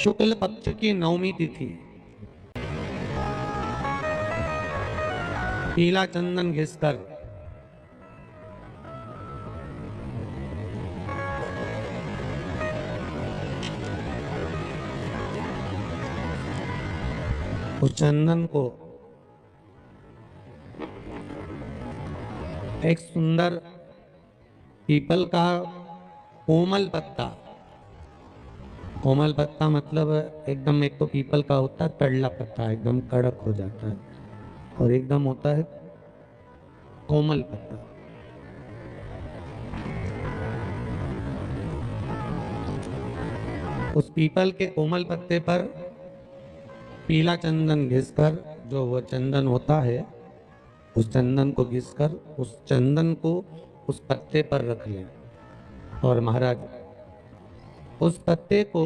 शुक्ल पक्ष की नवमी तिथि पीला चंदन घिसकर उस चंदन को एक सुंदर पीपल का कोमल पत्ता मतलब एकदम, एक तो पीपल का होता है तड़ला पत्ता, एकदम कड़क हो जाता है, और एकदम होता है कोमल पत्ता। उस पीपल के कोमल पत्ते पर पीला चंदन घिसकर, जो वो चंदन होता है, उस चंदन को घिसकर उस चंदन को उस पत्ते पर रख लें। और महाराज उस पत्ते को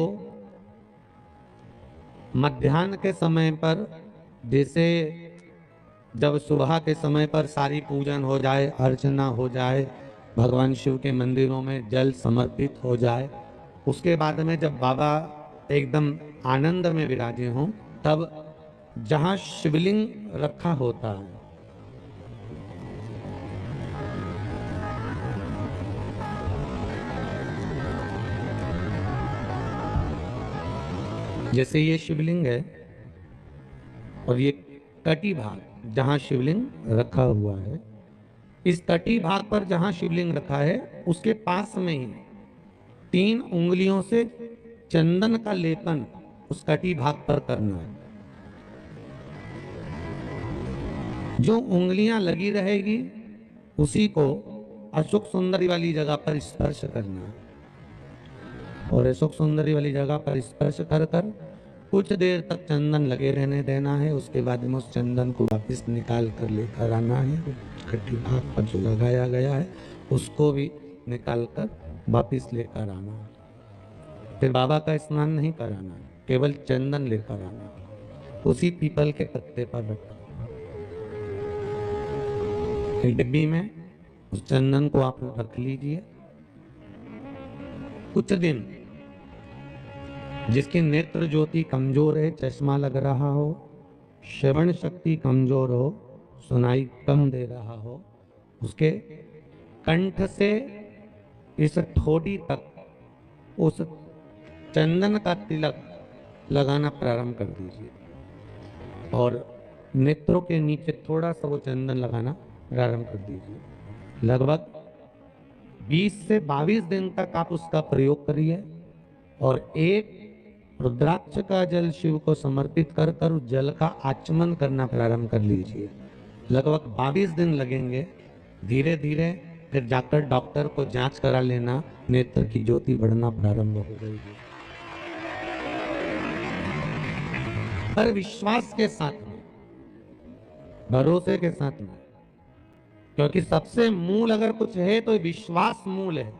मध्याह्न के समय पर, जैसे जब सुबह के समय पर सारी पूजन हो जाए, अर्चना हो जाए, भगवान शिव के मंदिरों में जल समर्पित हो जाए, उसके बाद में जब बाबा एकदम आनंद में विराजे हों, तब जहां शिवलिंग रखा होता है, जैसे ये शिवलिंग है और ये कटी भाग जहां शिवलिंग रखा हुआ है, इस कटी भाग पर जहां शिवलिंग रखा है उसके पास में ही 3 उंगलियों से चंदन का लेपन उस कटी भाग पर करना है। जो उंगलियां लगी रहेगी उसी को अशोक सुंदरी वाली जगह पर स्पर्श करना है, और अशोक सुंदरी वाली जगह पर स्पर्श कर कर कुछ देर तक चंदन लगे रहने देना है। उसके बाद में उस चंदन को वापस निकाल कर लेकर आना है। कटी भाग पर जो लगाया गया है उसको भी निकाल कर वापस लेकर आना है। फिर बाबा का स्नान नहीं कराना है, केवल चंदन लेकर आना है, उसी पीपल के पत्ते पर रखना। डिब्बी में उस चंदन को आप रख लीजिए। कुछ दिन जिसकी नेत्र ज्योति कमजोर है, चश्मा लग रहा हो, श्रवण शक्ति कमजोर हो, सुनाई कम दे रहा हो, उसके कंठ से इस ठोड़ी तक उस चंदन का तिलक लगाना प्रारंभ कर दीजिए, और नेत्रों के नीचे थोड़ा सा वो चंदन लगाना प्रारंभ कर दीजिए। लगभग 20 से 22 दिन तक आप उसका प्रयोग करिए, और एक रुद्राक्ष का जल शिव को समर्पित कर कर उस जल का आचमन करना प्रारंभ कर लीजिए। लगभग 22 दिन लगेंगे। धीरे धीरे फिर जाकर डॉक्टर को जांच करा लेना, नेत्र की ज्योति बढ़ना प्रारंभ हो गई। पर विश्वास के साथ में, भरोसे के साथ में, क्योंकि सबसे मूल अगर कुछ है तो विश्वास मूल है।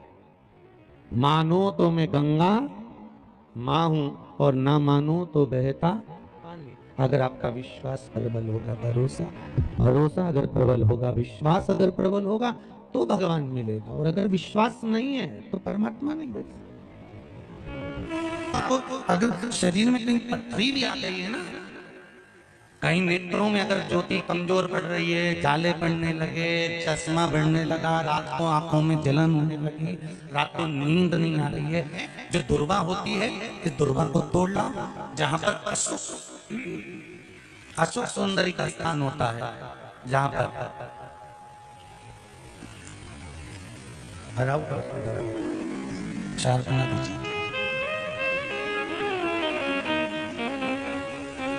मानो तो मैं गंगा मां हूं, और ना मानो तो बहता पानी। अगर आपका विश्वास प्रबल होगा, भरोसा अगर प्रबल होगा, विश्वास अगर प्रबल होगा तो भगवान मिलेगा, और अगर विश्वास नहीं है तो परमात्मा नहीं मिलेगा। अगर शरीर में कहीं पथरी भी आ गई है ना, कहीं नेत्रों में अगर ज्योति कमजोर पड़ रही है, जाले पड़ने लगे, चश्मा बढ़ने लगा, रात को आंखों में जलन होने लगी, रात को नींद नहीं आ रही है, जो दुर्वा होती है, इस दुर्वा को तोड़ लो। जहां पर अशोक सुंदरी का स्थान होता है, जहां पर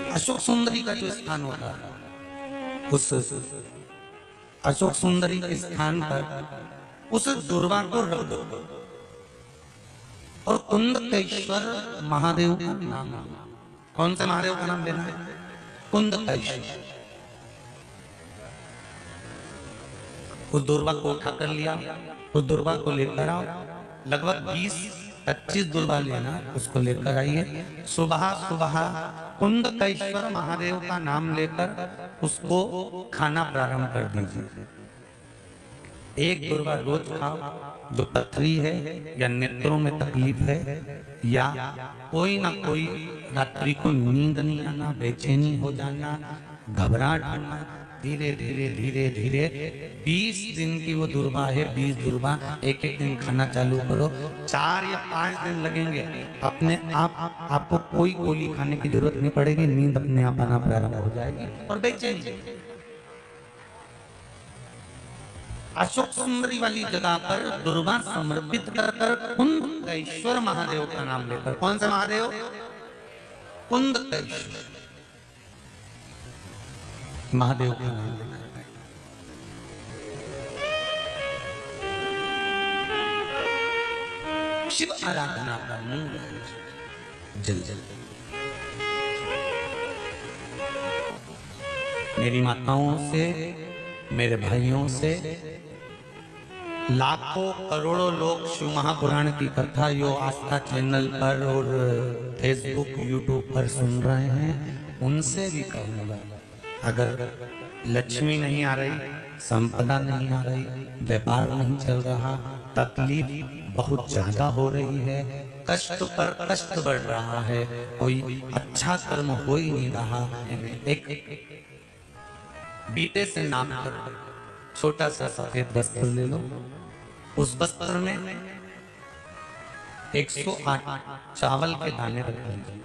अशोक सुंदरी का जो स्थान होता है, उस अशोक सुंदरी के स्थान पर उस दुर्वा को रख दो, और कुंदकेश्वर महादेव का नाम। कौन से महादेव का नाम लेना है? कुंदकेश्वर। उस दुर्वा को उठा कर लिया, उस दुर्वा को लेकर आओ। लगभग 20-25 दुर्वा लेना, उसको लेकर आइए। सुबह सुबह कुंदकेश्वर महादेव का नाम लेकर उसको खाना प्रारंभ कर दीजिए। एक दुर्वा रोज खाओ, जो पथरी है या नेत्रों में तकलीफ है या कोई ना कोई रात्रि को नींद नहीं आना, बेचैनी हो जाना, घबराहट होना, धीरे धीरे धीरे धीरे 20 दिन की वो दुर्बा है, 20 दुर्बा, एक एक दिन खाना चालू करो, 4 या 5 दिन लगेंगे, अपने आप आपको कोई गोली खाने की जरूरत नहीं पड़ेगी, नींद अपने आप आना प्रारंभ हो जाएगी और बेचैनी। अशोक सुंदरी वाली जगह पर दुर्गा समर्पित कर कुंदकेश्वर महादेव का नाम लेकर, कौन सा महादेव? कुंदकेश्वर महादेव का नाम लेकर शिव आराधना का मूल जल जल। मेरी माताओं से, मेरे भाइयों से, लाखों करोड़ों लोग शिव महापुराण की कथा यो आस्था चैनल पर और फेसबुक यूट्यूब पर सुन रहे हैं, उनसे भी कहूँगा, अगर लक्ष्मी नहीं आ रही, संपदा नहीं आ रही, व्यापार नहीं चल रहा, तकलीफ बहुत ज्यादा हो रही है, कष्ट पर कष्ट बढ़ रहा है, कोई अच्छा कर्म हो ही नहीं रहा, एक बीते से नाम कर छोटा सा सफेद वस्त्र ले लो, उस वस्त्र में 108 चावल के दाने रख लीजिए,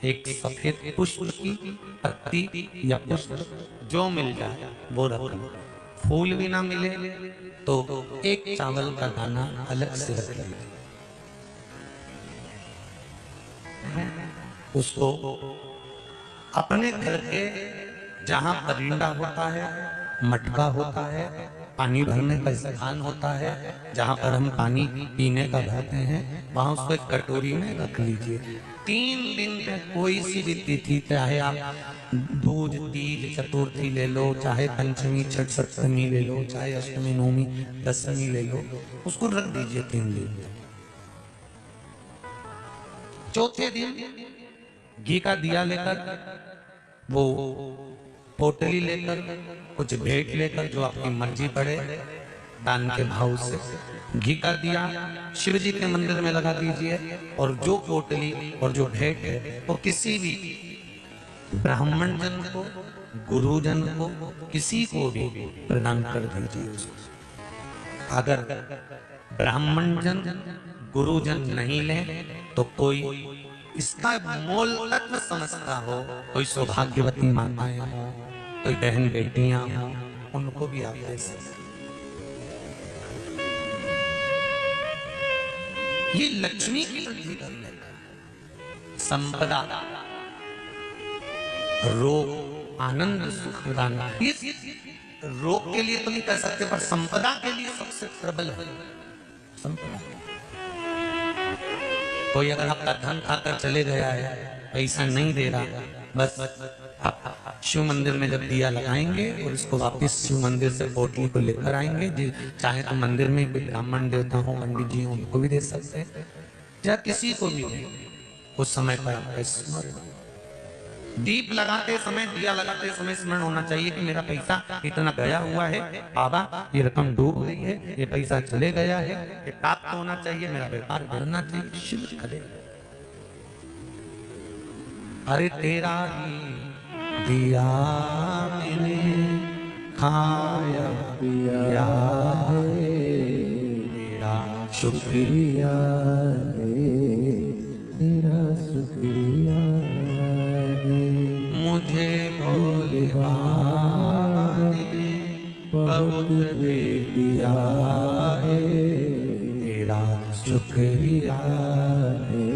एक सफेद पुष्प की पत्ती या पुष्प जो मिल जाए वो रख लो, फूल भी ना मिले तो एक चावल का दाना अलग से रख लीजिए, उसको अपने घर के जहां परिंदा होता है, मटका होता है, पानी भरने का स्थान होता है, जहां पर हम पानी पीने का भरते हैं, वहां उसको एक कटोरी में रख लीजिए। 3 दिन में कोई सी भी तिथि, चाहे आप दूज, तीज, चतुर्थी ले लो, चाहे पंचमी, छठ, सप्तमी ले लो, चाहे अष्टमी, नवमी, दशमी ले लो, उसको रख दीजिए 3 दिन। चौथे दिन घी का दिया लेकर, वो पोटली लेकर, कुछ भेंट लेकर, जो आपकी मर्जी पड़े, दान के भाव से घी का दिया शिव जी के मंदिर में लगा दीजिए, और जो पोटली और जो भेंट है वो किसी भी ब्राह्मण जन को, गुरुजन को, किसी को भी प्रदान कर दीजिए। अगर ब्राह्मण जन, गुरुजन नहीं ले तो कोई इसका मोल तत्व समझता हो, कोई सौभाग्यवती माताएं हो, कोई बहन बेटियां हो, उनको भी आप दे सकते। ये लक्ष्मी की वृद्धि करने का, संपदा, रोग, आनंद, सुख प्रदान, इस रोग के लिए तो नहीं कर सकते, पर संपदा के लिए सबसे प्रबल है संपदा। कोई अगर आपका धन खाकर चले गया है, पैसा नहीं दे रहा, बस आप शिव मंदिर में जब दिया लगाएंगे और इसको वापस शिव मंदिर से पोटली को लेकर आएंगे, चाहे तो मंदिर में भी ब्राह्मण देवता हो, पंडित जी उनको भी दे सकते हैं, या किसी को भी दे, उस समय पर दीप लगाते समय, दिया लगाते समय स्मरण होना चाहिए कि मेरा पैसा इतना गया हुआ है, बाबा ये रकम डूब गई है, ये पैसा चले गया है, ये प्राप्त होना चाहिए, मेरा व्यापार बढ़ना चाहिए, शिव करे। अरे तेरा ही दिया मैंने खाया पिया है, तेरा शुक्रिया है, तेरा शुक्रिया, मुझे बहुत दे दिया है, तेरा शुक्रिया है।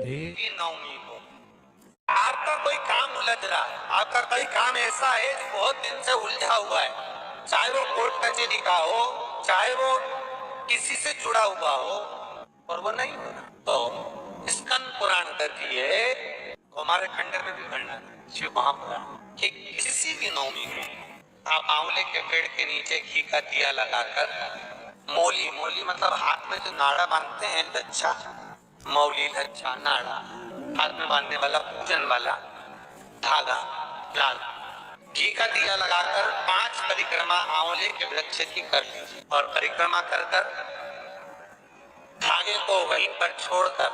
देवी नवमी को आपका कोई काम उलझ रहा है, आपका कोई काम ऐसा है जो बहुत दिन से उलझा हुआ है, चाहे वो कोर्ट कचहरी का हो, चाहे वो किसी से जुड़ा हुआ हो, और वो नहीं हो रहा, तो स्कंद पुराण देखिए, हमारे खंडर में भी खंडर शिव महापुराण, कि किसी भी नवमी में आप आंवले के पेड़ के नीचे घी का दिया लगाकर, मौली, मौली मतलब हाथ में जो नाड़ा बांधते हैं, लच्छा, मौली, लच्छा, नाड़ा, हाथ में बांधने वाला, पूजन वाला धागा, लाल, घी का दिया लगाकर 5 परिक्रमा आंवले के वृक्ष की कर ली और परिक्रमा कर कर धागे को वहीं पर छोड़कर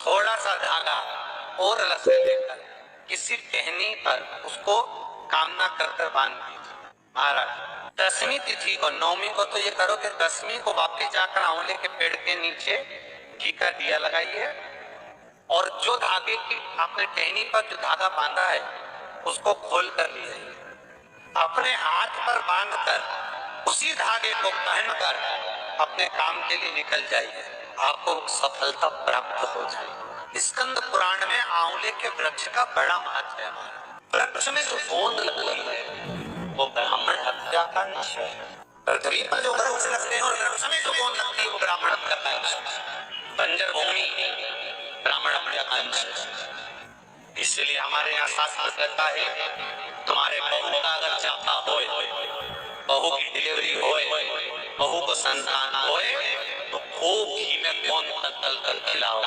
थोड़ा सा धागा और लसे लेकर किसी टहनी पर उसको कामना कर कर बांध दीजिए। महाराज 10वीं तिथि को, 9वीं को तो ये करो कि 10वीं को वापिस जाकर आंवले के पेड़ के नीचे घी का दिया लगाइए और जो धागे की आपने टहनी पर जो धागा बांधा है उसको खोल कर लिए अपने हाथ पर बांधकर उसी धागे को पहनकर अपने काम के लिए निकल जाइए, आपको सफलता प्राप्त हो जाए। स्कंद पुराण में आंवले के वृक्ष का बड़ा महत्व है। वृक्ष में जो गोंद लगती है वो ब्राह्मण हत्या का निश्चय है। पृथ्वी पर जो वृक्ष लगते हैं और वृक्ष में जो गोंद लगती है वो ब्राह्मण हत्या का निश्चय है। बंजर भूमि ब्राह्मण हत्या का निश्चय है। इसलिए हमारे यहाँ शास्त्र कहता है तुम्हारे बहू का अगर चाहता हो, बहू की डिलीवरी होए, बहू को संतान होए तो खूब घी में गोंद तल कर खिलाओ।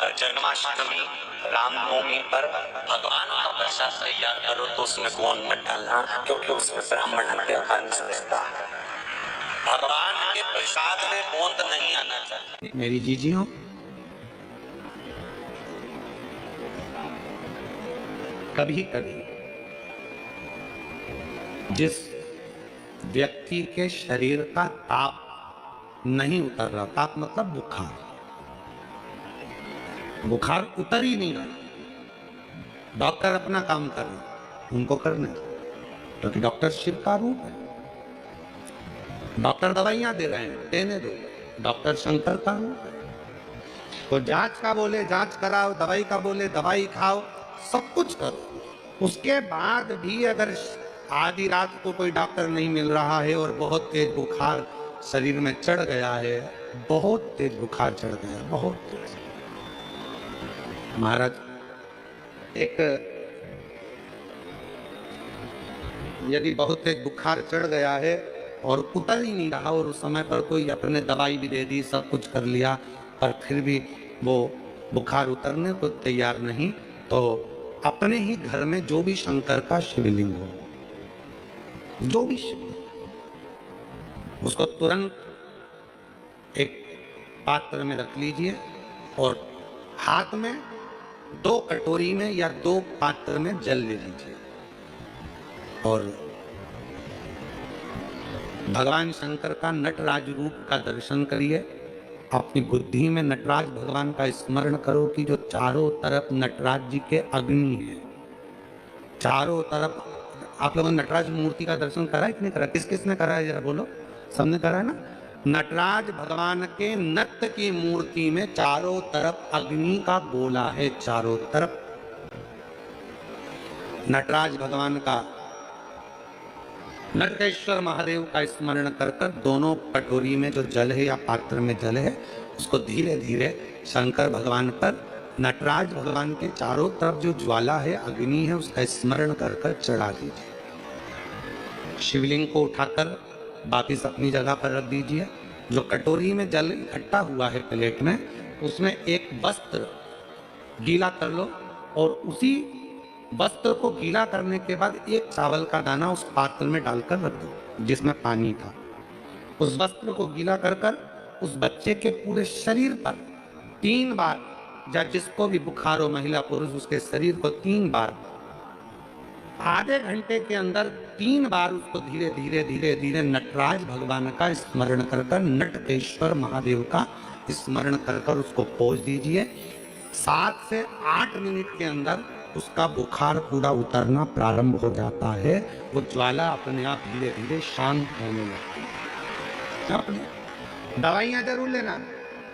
और जन्माष्टमी रामनवमी पर भगवान का प्रसाद तैयार करो तो उसमें गोंद मत डालना, क्योंकि उसमें ब्राह्मण हत्या का निश्चय है। भगवान के प्रसाद में गोंद नहीं आना चाहिए। मेरी जीजियों, कभी कभी जिस व्यक्ति के शरीर का ताप नहीं उतर रहा, ताप मतलब बुखार, बुखार उतर ही नहीं रहा, डॉक्टर अपना काम कर रहे, उनको करने दो, क्योंकि डॉक्टर शिव का रूप है। डॉक्टर दवाइयां दे रहे हैं, देने दो, डॉक्टर शंकर का रूप है। तो जांच का बोले जांच कराओ, दवाई का बोले दवाई खाओ, सब कुछ करो। उसके बाद भी अगर आधी रात को कोई डॉक्टर नहीं मिल रहा है और बहुत तेज बुखार शरीर में चढ़ गया है, बहुत तेज बुखार चढ़ गया, बहुत तेज। महाराज, एक यदि बहुत तेज बुखार चढ़ गया है और उतर ही नहीं रहा और उस समय पर कोई अपने दवाई भी दे दी, सब कुछ कर लिया, पर फिर भी वो बुखार उतरने को तैयार नहीं, तो अपने ही घर में जो भी शंकर का शिवलिंग हो, जो भी उसको तुरंत एक पात्र में रख लीजिए और हाथ में 2 कटोरी में या 2 पात्र में जल ले लीजिए और भगवान शंकर का नटराज रूप का दर्शन करिए। अपनी बुद्धि में नटराज भगवान का स्मरण करो कि जो चारों तरफ नटराज जी के अग्नि है, चारों तरफ। आप लोगों ने नटराज मूर्ति का दर्शन करा है कि नहीं करा? किस किस ने करा है जरा बोलो? सबने करा है ना? नटराज भगवान के नृत्य की मूर्ति में चारों तरफ अग्नि का गोला है, चारों तरफ। नटराज भगवान का, नटकेश्वर महादेव का स्मरण कर कर दोनों कटोरी में जो जल है या पात्र में जल है उसको धीरे धीरे शंकर भगवान पर, नटराज भगवान के चारों तरफ जो ज्वाला है, अग्नि है, उसका स्मरण कर कर चढ़ा दीजिए। शिवलिंग को उठाकर वापिस अपनी जगह पर रख दीजिए। जो कटोरी में जल इकट्ठा हुआ है प्लेट में, उसमें एक वस्त्र गीला कर लो और उसी वस्त्र को गीला करने के बाद एक चावल का दाना उस पात्र में डालकर रख दो जिसमें पानी था। उस वस्त्र को गीला कर कर उस बच्चे के पूरे शरीर पर 3 बार, या जिसको भी बुखार हो, महिला पुरुष, उसके शरीर को 3 बार, आधे घंटे के अंदर 3 बार उसको धीरे धीरे धीरे धीरे नटराज भगवान का स्मरण कर कर, नटकेश्वर महादेव का स्मरण कर कर उसको पोंछ दीजिए। 7 से 8 मिनट के अंदर उसका बुखार पूरा उतरना प्रारंभ हो जाता है। वो ज्वाला अपने आप धीरे धीरे शांत होने लगती है। दवाइयां जरूर लेना,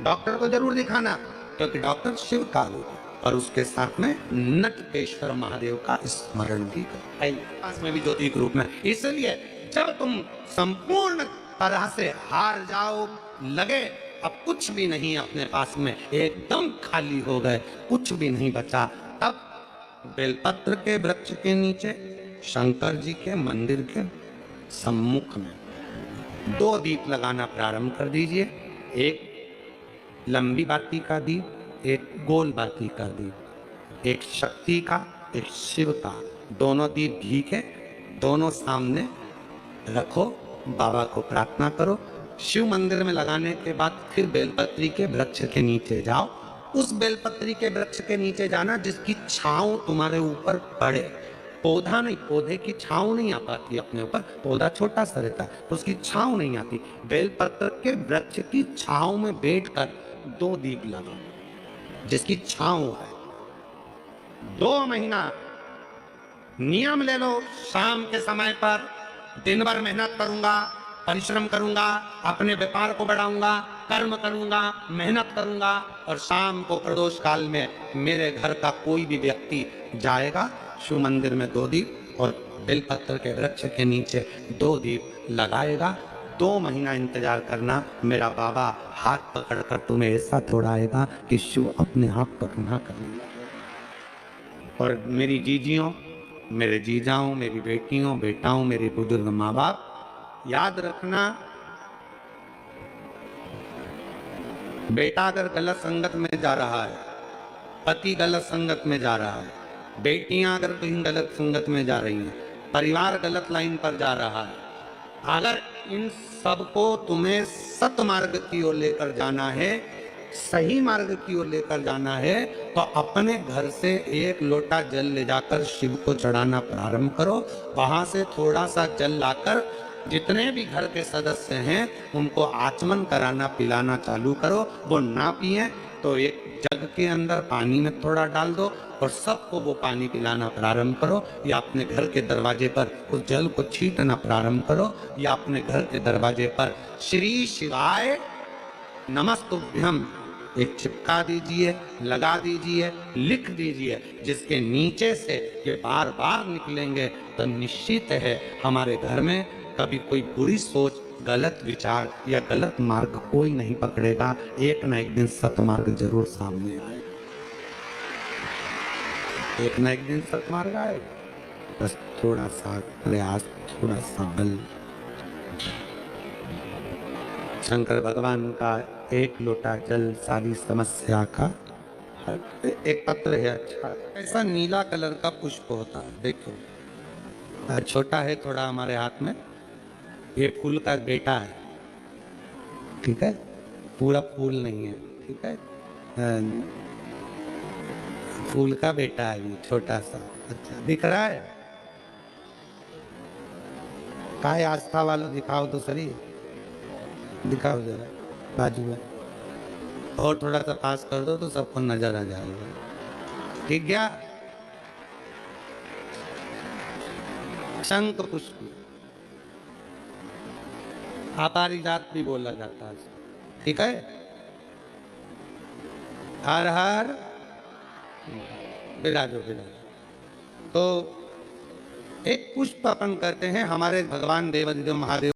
डॉक्टर को जरूर दिखाना, क्योंकि डॉक्टर शिव का रूप है, और उसके साथ में नटकेश्वर महादेव का स्मरण भी पास में भी ज्योति के रूप में। इसलिए जब तुम संपूर्ण तरह से हार जाओ, लगे अब कुछ भी नहीं अपने पास में, एकदम खाली हो गए, कुछ भी नहीं बचा, तब बेलपत्र के वृक्ष के नीचे शंकर जी के मंदिर के सम्मुख में 2 दीप लगाना प्रारंभ कर दीजिए। एक लंबी बाती का दीप, एक गोल बाती का दीप, एक शक्ति का, एक शिव का। दोनों दीप घी के दोनों सामने रखो, बाबा को प्रार्थना करो। शिव मंदिर में लगाने के बाद फिर बेलपत्री के वृक्ष के नीचे जाओ। उस बेलपत्री के वृक्ष के नीचे जाना जिसकी छांव तुम्हारे ऊपर पड़े। पौधा नहीं, पौधे की छांव नहीं आ पाती अपने ऊपर, पौधा छोटा सा रहता है, उसकी छांव नहीं आती। बेलपत्र के वृक्ष की छांव में बैठकर 2 दीप लगाओ जिसकी छांव है। 2 महीना नियम ले लो, शाम के समय पर दिन भर मेहनत करूंगा, परिश्रम करूंगा, अपने व्यापार को बढ़ाऊंगा, कर्म करूंगा, मेहनत करूंगा, और शाम को प्रदोष काल में मेरे घर का कोई भी व्यक्ति जाएगा, शिव मंदिर में 2 दीप और बेलपत्र के वृक्ष के नीचे 2 दीप लगाएगा। 2 महीना इंतजार करना, मेरा बाबा हाथ पकड़कर तुम्हें ऐसा तोड़ाएगा कि शिव अपने आप करुणा करेगा। और मेरी जीजियों, मेरे जीजाओं, मेरी बेटियों, बेटाओं, मेरे बुजुर्ग माँ बाप, याद रखना, बेटा अगर गलत संगत में जा रहा है, पति गलत संगत में जा रहा है, बेटियां अगर कहीं गलत संगत में जा रही हैं, परिवार गलत लाइन पर जा रहा है, अगर इन सबको तुम्हें सतमार्ग की ओर लेकर जाना है, सही मार्ग की ओर लेकर जाना है, तो अपने घर से 1 लोटा जल ले जाकर शिव को चढ़ाना प्रारंभ करो। वहां से थोड़ा सा जल लाकर जितने भी घर के सदस्य हैं उनको आचमन कराना, पिलाना चालू करो। वो ना पिए तो एक जग के अंदर पानी में थोड़ा डाल दो और सबको वो पानी पिलाना प्रारंभ करो, या अपने घर के दरवाजे पर उस जल को छींटना प्रारंभ करो, या अपने घर के दरवाजे पर श्री शिवाय नमस्तुभ्यम एक चिपका दीजिए, लगा दीजिए, लिख दीजिए, जिसके नीचे से ये बार बार निकलेंगे तो निश्चित है हमारे घर में कभी कोई बुरी सोच, गलत विचार या गलत मार्ग कोई नहीं पकड़ेगा। एक न एक दिन सतमार्ग जरूर सामने आएगा, एक न एक दिन सतमार्ग आएगा। बस थोड़ा सा प्रयास, थोड़ा सा बल। शंकर भगवान का 1 लोटा जल सारी समस्या का। एक पत्र है, अच्छा ऐसा नीला कलर का पुष्प होता है, देखो छोटा है थोड़ा हमारे हाथ में, ये फूल का बेटा है, ठीक है, पूरा फूल नहीं है, ठीक है, फूल का बेटा है ये छोटा सा। अच्छा दिख रहा है? काय आस्था वालों दिखाओ तो सही, दिखाओ जरा बाजू में, और थोड़ा सा पास कर दो तो सबको नजर आ जाएगा, ठीक क्या? शंख पुष्प, अपारिजात भी बोला जाता है, ठीक है। हर हर विराजो विराजो। तो एक पुष्प अपन करते हैं, हमारे भगवान देवाधिदेव महादेव